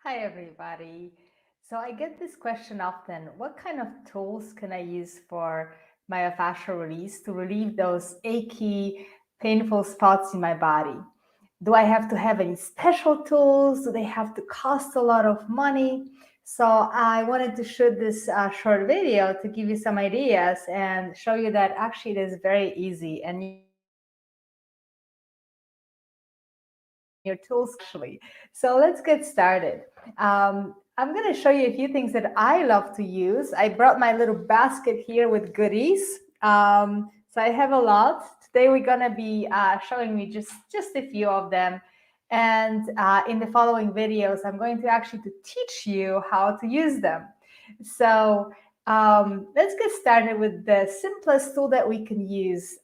Hi, everybody. So I get this question often, what kind of tools can I use for myofascial release to relieve those achy, painful spots in my body? Do I have to have any special tools? Do they have to cost a lot of money? So I wanted to shoot this short video to give you some ideas and show you that actually it is very easy and you can use them in your tools actually. So let's get started. I'm going to show you a few things that I love to use. I brought my little basket here with goodies. So I have a lot. Today we're going to be showing me just a few of them. And in the following videos, I'm going to actually to teach you how to use them. So let's get started with the simplest tool that we can use.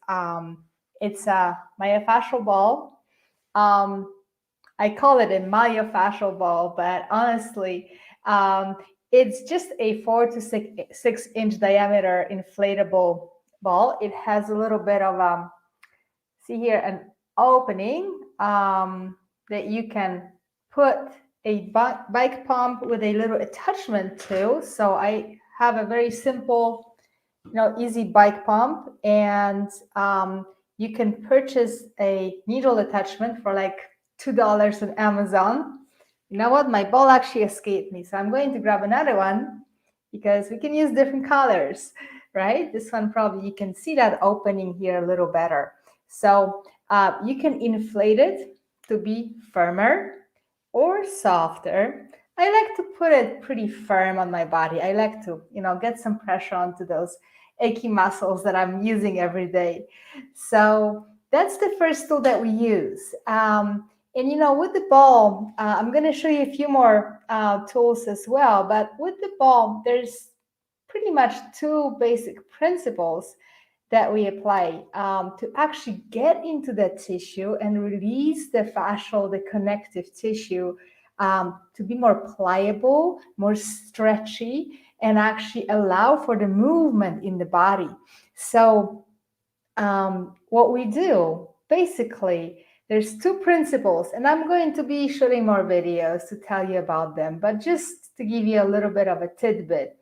It's a myofascial ball. I call it a myofascial ball, but honestly, it's just a 4 to 6 inch diameter inflatable ball. It has a little bit of, see here, an opening that you can put a bike pump with a little attachment to. So I have a very simple, easy bike pump, and you can purchase a needle attachment for like $2 on Amazon. You know what? My ball actually escaped me, so I'm going to grab another one because we can use different colors, right? This one probably you can see that opening here a little better. So you can inflate it to be firmer or softer. I like to put it pretty firm on my body. I like to, get some pressure onto those achy muscles that I'm using every day. So that's the first tool that we use. And with the ball, I'm going to show you a few more tools as well. But with the ball, there's pretty much two basic principles that we apply to actually get into that tissue and release the fascial, the connective tissue, to be more pliable, more stretchy, and actually allow for the movement in the body. So what we do, basically, there's two principles, and I'm going to be shooting more videos to tell you about them, but just to give you a little bit of a tidbit.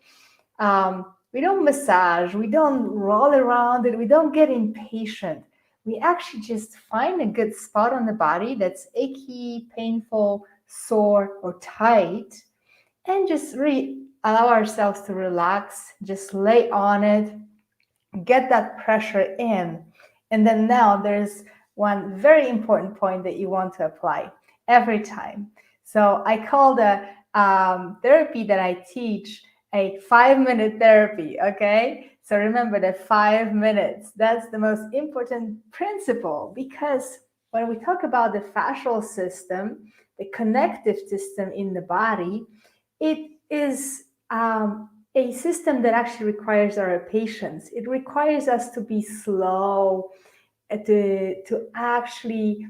We don't massage, we don't roll around it, we don't get impatient. We actually just find a good spot on the body that's achy, painful, sore, or tight, and just allow ourselves to relax, just lay on it, get that pressure in. And then now there's one very important point that you want to apply every time. So I call the therapy that I teach a 5-minute therapy, okay? So remember that 5 minutes, that's the most important principle, because when we talk about the fascial system, the connective system in the body, it is a system that actually requires our patience. It requires us to be slow, to actually,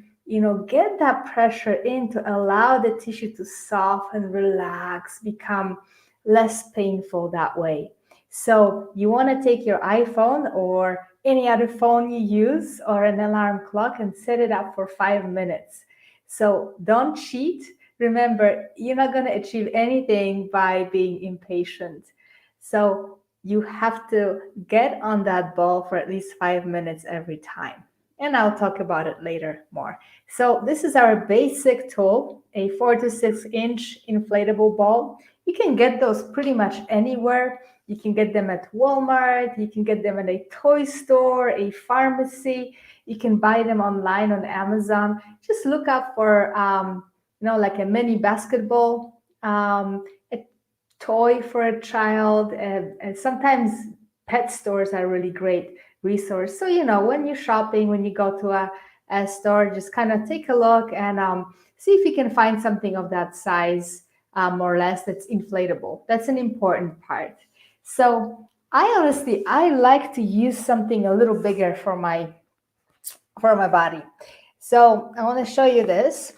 get that pressure in, to allow the tissue to soften, relax, become less painful that way. So you want to take your iPhone or any other phone you use or an alarm clock and set it up for 5 minutes. So don't cheat. Remember, you're not going to achieve anything by being impatient. So you have to get on that ball for at least 5 minutes every time. And I'll talk about it later more. So this is our basic tool, a 4 to 6 inch inflatable ball. You can get those pretty much anywhere. You can get them at Walmart. You can get them at a toy store, a pharmacy. You can buy them online on Amazon. Just look up for, like a mini basketball, a toy for a child, and sometimes pet stores are really great resource. So, when you're shopping, when you go to a store, just kind of take a look and see if you can find something of that size, more or less, that's inflatable. That's an important part. So I like to use something a little bigger for my body. So I want to show you this.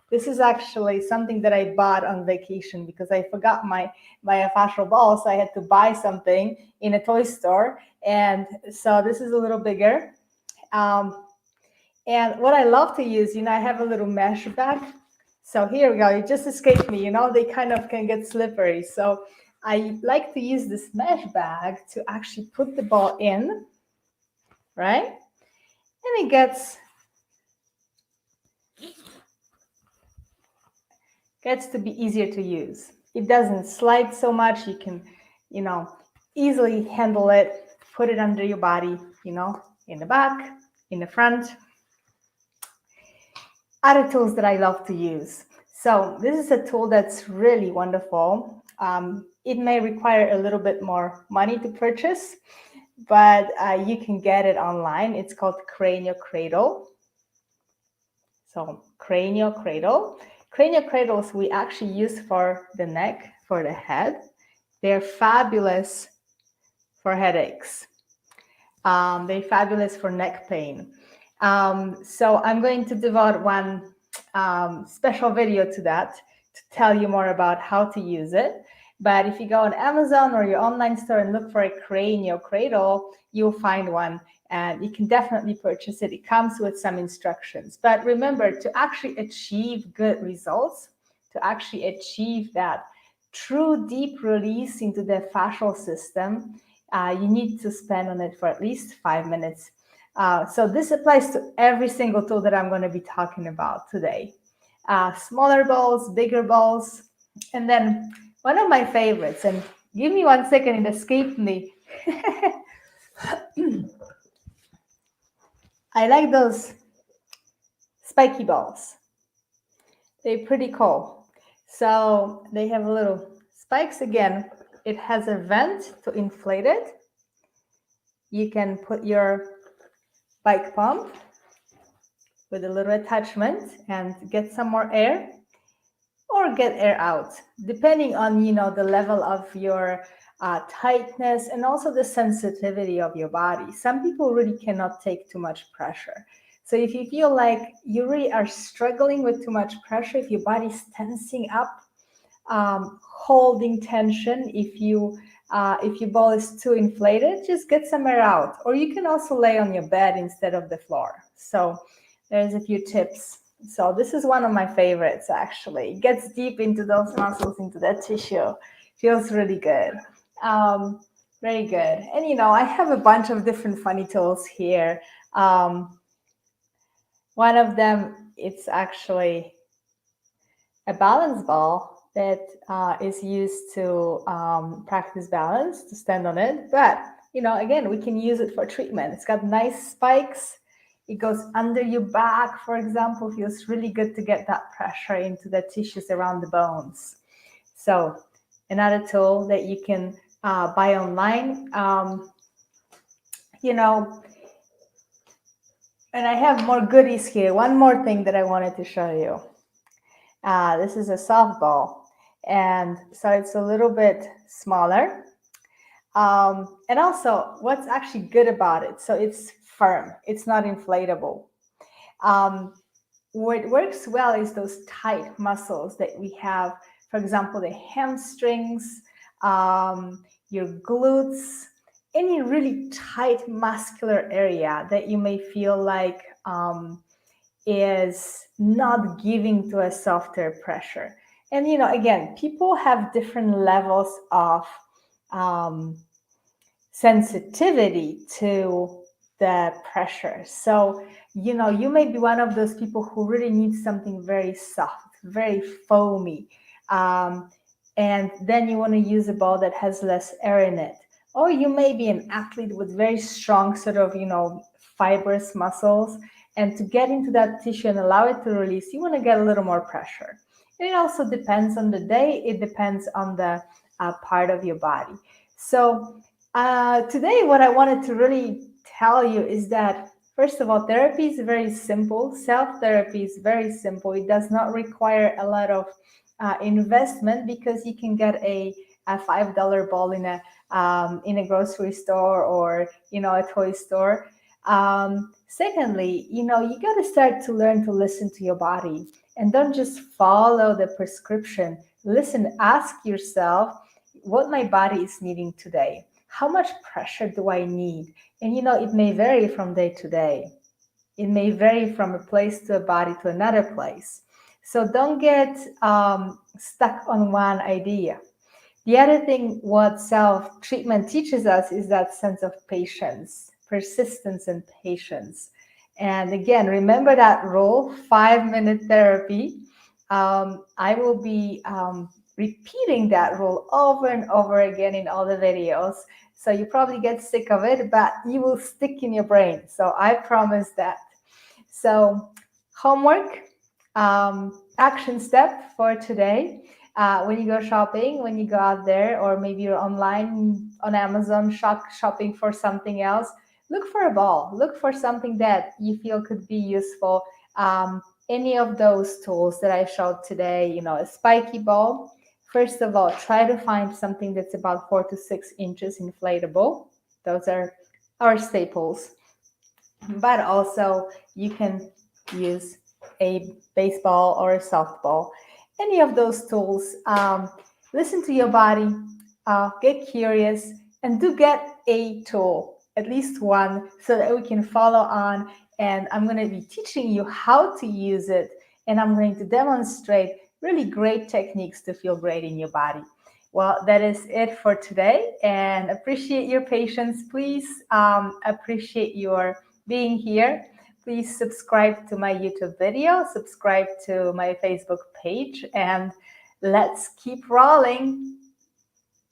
This is actually something that I bought on vacation because I forgot my fascial ball, so I had to buy something in a toy store. And so this is a little bigger. And what I love to use, I have a little mesh bag. So here we go. It just escaped me. They kind of can get slippery. So I like to use this mesh bag to actually put the ball in, right? And it gets to be easier to use. It doesn't slide so much. You can, easily handle it, put it under your body, in the back, in the front. Other tools that I love to use. So this is a tool that's really wonderful. It may require a little bit more money to purchase, but you can get it online. It's called Cranial Cradle. So Cranial Cradle. Cranial cradles we actually use for the neck, for the head. They're fabulous for headaches. They're fabulous for neck pain. So I'm going to devote one special video to that to tell you more about how to use it. But if you go on Amazon or your online store and look for a cranial cradle, you'll find one, and you can definitely purchase it. It comes with some instructions. But remember, to actually achieve good results, to actually achieve that true deep release into the fascial system, you need to spend on it for at least 5 minutes. So this applies to every single tool that I'm going to be talking about today. Smaller balls, bigger balls, and then one of my favorites, and give me 1 second, it escaped me. I like those spiky balls. They're pretty cool. So they have little spikes. Again, it has a vent to inflate it. You can put your bike pump with a little attachment and get some more air, or get air out, depending on the level of your tightness and also the sensitivity of your body. Some people really cannot take too much pressure. So if you feel like you really are struggling with too much pressure, if your body's tensing up, holding tension, if your ball is too inflated, just get some air out. Or you can also lay on your bed instead of the floor. So there's a few tips. So this is one of my favorites, actually. It gets deep into those muscles, into that tissue. Feels really good. Very good. And I have a bunch of different funny tools here. One of them, it's actually a balance ball that is used to practice balance, to stand on it. But, again, we can use it for treatment. It's got nice spikes. It goes under your back, for example. It feels really good to get that pressure into the tissues around the bones. So another tool that you can buy online, and I have more goodies here. One more thing that I wanted to show you. This is a softball, and so it's a little bit smaller. And also, what's actually good about it? So it's firm. It's not inflatable. What works well is those tight muscles that we have. For example, the hamstrings, your glutes, any really tight muscular area that you may feel like is not giving to a softer pressure. And, again, people have different levels of sensitivity to the pressure. So, you may be one of those people who really needs something very soft, very foamy. And then you want to use a ball that has less air in it. Or you may be an athlete with very strong sort of, fibrous muscles. And to get into that tissue and allow it to release, you want to get a little more pressure. And it also depends on the day. It depends on the part of your body. So today, what I wanted to really tell you is that, first of all, therapy is very simple. Self-therapy is very simple. It does not require a lot of investment, because you can get a $5 ball in a grocery store or a toy store. Secondly, you got to start to learn to listen to your body, and don't just follow the prescription. Listen, ask yourself what my body is needing today. How much pressure do I need? And it may vary from day to day. It may vary from a place to a body to another place. So don't get stuck on one idea. The other thing what self-treatment teaches us is that sense of patience, persistence and patience. And again, remember that rule, 5-minute therapy. I will be repeating that rule over and over again in all the videos. So you probably get sick of it, but you will stick in your brain. So I promise that. So homework, action step for today. When you go shopping, when you go out there, or maybe you're online on Amazon shopping for something else, look for a ball. Look for something that you feel could be useful. Any of those tools that I showed today, you know, a spiky ball. First of all, try to find something that's about 4 to 6 inches inflatable. Those are our staples. But also you can use a baseball or a softball, any of those tools. Listen to your body, get curious, and do get a tool, at least one, so that we can follow on. And I'm going to be teaching you how to use it, and I'm going to demonstrate really great techniques to feel great in your body. Well, that is it for today, and appreciate your patience. Please appreciate your being here. Please subscribe to my YouTube video, subscribe to my Facebook page, and let's keep rolling.